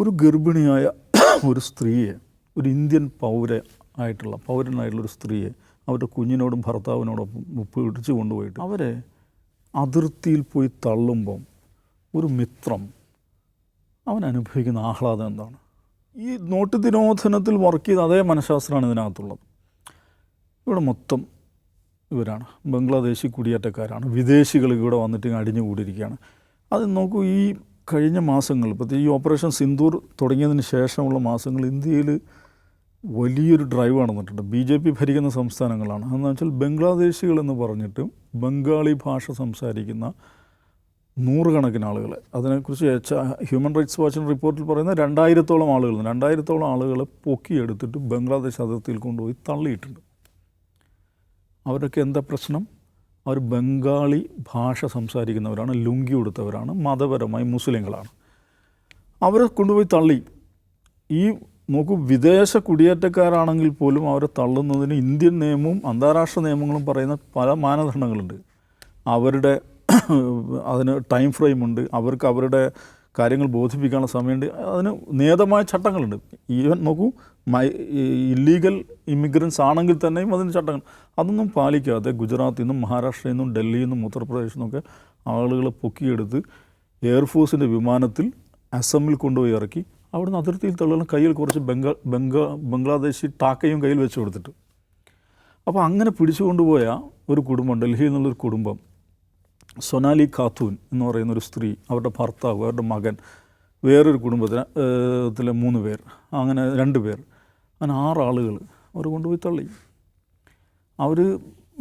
ഒരു ഗർഭിണിയായ ഒരു സ്ത്രീയെ, ഒരു ഇന്ത്യൻ പൗരനായിട്ടുള്ളൊരു സ്ത്രീയെ അവരുടെ കുഞ്ഞിനോടും ഭർത്താവിനോടൊപ്പം പിടിച്ചു കൊണ്ടുപോയിട്ട് അവരെ അതിർത്തിയിൽ പോയി തള്ളുമ്പം ഒരു മിത്രം അവൻ അനുഭവിക്കുന്ന ആഹ്ലാദം എന്താണ്? ഈ നോട്ട് നിരോധനത്തിൽ വർക്ക് ചെയ്ത അതേ മനഃശാസ്ത്രമാണ് ഇതിനകത്തുള്ളത്. ഇവിടെ മൊത്തം ഇവരാണ് ബംഗ്ലാദേശി കുടിയേറ്റക്കാരാണ്, വിദേശികൾ ഇവിടെ വന്നിട്ട് അടിഞ്ഞുകൂടിയിരിക്കുകയാണ്. അത് നോക്കൂ, ഈ കഴിഞ്ഞ മാസങ്ങൾ, പ്രത്യേകിച്ച് ഈ ഓപ്പറേഷൻ സിന്ദൂർ തുടങ്ങിയതിന് ശേഷമുള്ള മാസങ്ങൾ ഇന്ത്യയിൽ വലിയൊരു ഡ്രൈവ് നടന്നിട്ടുണ്ട്. BJP ഭരിക്കുന്ന സംസ്ഥാനങ്ങളാണ്. അതെന്ന് വെച്ചാൽ ബംഗ്ലാദേശികളെന്ന് പറഞ്ഞിട്ട് ബംഗാളി ഭാഷ സംസാരിക്കുന്ന നൂറുകണക്കിന് ആളുകളെ, അതിനെക്കുറിച്ച് ഹ്യൂമൻ റൈറ്റ്സ് വാച്ചിൻ്റെ റിപ്പോർട്ടിൽ പറയുന്ന 2000-ഓളം ആളുകളെ പൊക്കിയെടുത്തിട്ട് ബംഗ്ലാദേശ് അതിർത്തിയിൽ കൊണ്ടുപോയി തള്ളിയിട്ടുണ്ട്. അവരൊക്കെ എന്താ പ്രശ്നം? അവർ ബംഗാളി ഭാഷ സംസാരിക്കുന്നവരാണ്, ലുങ്കി ഉടുത്തവരാണ്, മതപരമായി മുസ്ലിങ്ങളാണ്. അവരെ കൊണ്ടുപോയി തള്ളി. ഈ നോക്കൂ, വിദേശ കുടിയേറ്റക്കാരാണെങ്കിൽ പോലും അവരെ തള്ളുന്നതിന് ഇന്ത്യൻ നിയമവും അന്താരാഷ്ട്ര നിയമങ്ങളും പറയുന്ന പല മാനദണ്ഡങ്ങളുണ്ട്. അവരുടെ അതിന് ടൈം ഫ്രെയിമുണ്ട്, അവർക്ക് അവരുടെ കാര്യങ്ങൾ ബോധിപ്പിക്കാനുള്ള സമയമുണ്ട്, അതിന് നിയതമായ ചട്ടങ്ങളുണ്ട്. ഈവൻ നോക്കൂ, ഇല്ലീഗൽ ഇമിഗ്രൻസ് ആണെങ്കിൽ തന്നെയും അതിന് ചട്ടങ്ങൾ, അതൊന്നും പാലിക്കാതെ ഗുജറാത്തിൽ നിന്നും മഹാരാഷ്ട്രയിൽ നിന്നും ഡൽഹിയിൽ നിന്നും ഉത്തർപ്രദേശിൽ നിന്നൊക്കെ ആളുകളെ പൊക്കിയെടുത്ത് എയർഫോഴ്സിൻ്റെ വിമാനത്തിൽ അസമിൽ കൊണ്ടുപോയി ഇറക്കി അവിടുന്ന് അതിർത്തിയിൽ തള്ളുന്ന കയ്യിൽ കുറച്ച് ബംഗ്ലാദേശി ടാക്കയും കയ്യിൽ വെച്ച് കൊടുത്തിട്ട്. അപ്പോൾ അങ്ങനെ പിടിച്ചു കൊണ്ടുപോയ ഒരു കുടുംബം, ഡൽഹിയിൽ നിന്നുള്ളൊരു കുടുംബം, സൊനാലി ഖാത്തൂൻ എന്ന് പറയുന്നൊരു സ്ത്രീ, അവരുടെ ഭർത്താവ്, അവരുടെ മകൻ, വേറൊരു കുടുംബത്തിലെ 3 പേർ, അങ്ങനെ 2 പേർ, അങ്ങനെ 6 ആളുകൾ അവർ കൊണ്ടുപോയി തള്ളി. അവർ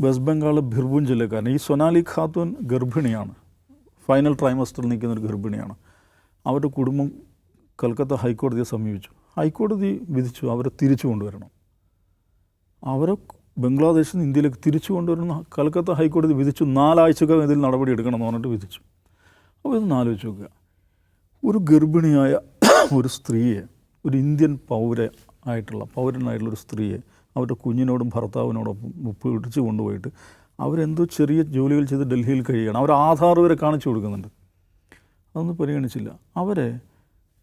വെസ്റ്റ് ബംഗാൾ ബിർഭൂം ജില്ലക്കാരൻ. ഈ സൊനാലി ഖാത്തൂൻ ഗർഭിണിയാണ്, ഫൈനൽ ട്രൈമസ്റ്ററിൽ നിൽക്കുന്നൊരു ഗർഭിണിയാണ്. അവരുടെ കുടുംബം കൽക്കത്ത ഹൈക്കോടതിയെ സമീപിച്ചു. ഹൈക്കോടതി വിധിച്ചു അവരെ തിരിച്ചു കൊണ്ടുവരണം. അവരെ ബംഗ്ലാദേശിൽ നിന്ന് ഇന്ത്യയിലേക്ക് തിരിച്ചു കൊണ്ടുവരുന്ന കൽക്കത്ത ഹൈക്കോടതി വിധിച്ചു. 4 ആഴ്ചക്കകം ഇതിൽ നടപടി എടുക്കണമെന്ന് പറഞ്ഞിട്ട് വിധിച്ചു. അപ്പോൾ ഇതൊന്ന് ആലോചിച്ച് നോക്കുക, ഒരു ഗർഭിണിയായ ഒരു സ്ത്രീയെ, ഒരു ഇന്ത്യൻ പൗരനായിട്ടുള്ളൊരു സ്ത്രീയെ അവരുടെ കുഞ്ഞിനോടും ഭർത്താവിനോടൊപ്പം പിടിച്ചു കൊണ്ടുപോയിട്ട് അവരെന്തോ ചെറിയ ജോലികൾ ചെയ്ത് ഡൽഹിയിൽ കഴിയുകയാണ്. അവർ ആധാർ വരെ കാണിച്ചു കൊടുക്കുന്നുണ്ട്. അതൊന്നും പരിഗണിച്ചില്ല. അവരെ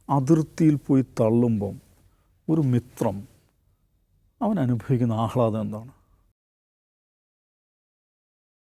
അതിർത്തിയിൽ പോയി തള്ളുമ്പം ഒരു മിത്രം അവൻ അനുഭവിക്കുന്ന ആഹ്ലാദം എന്താണ്?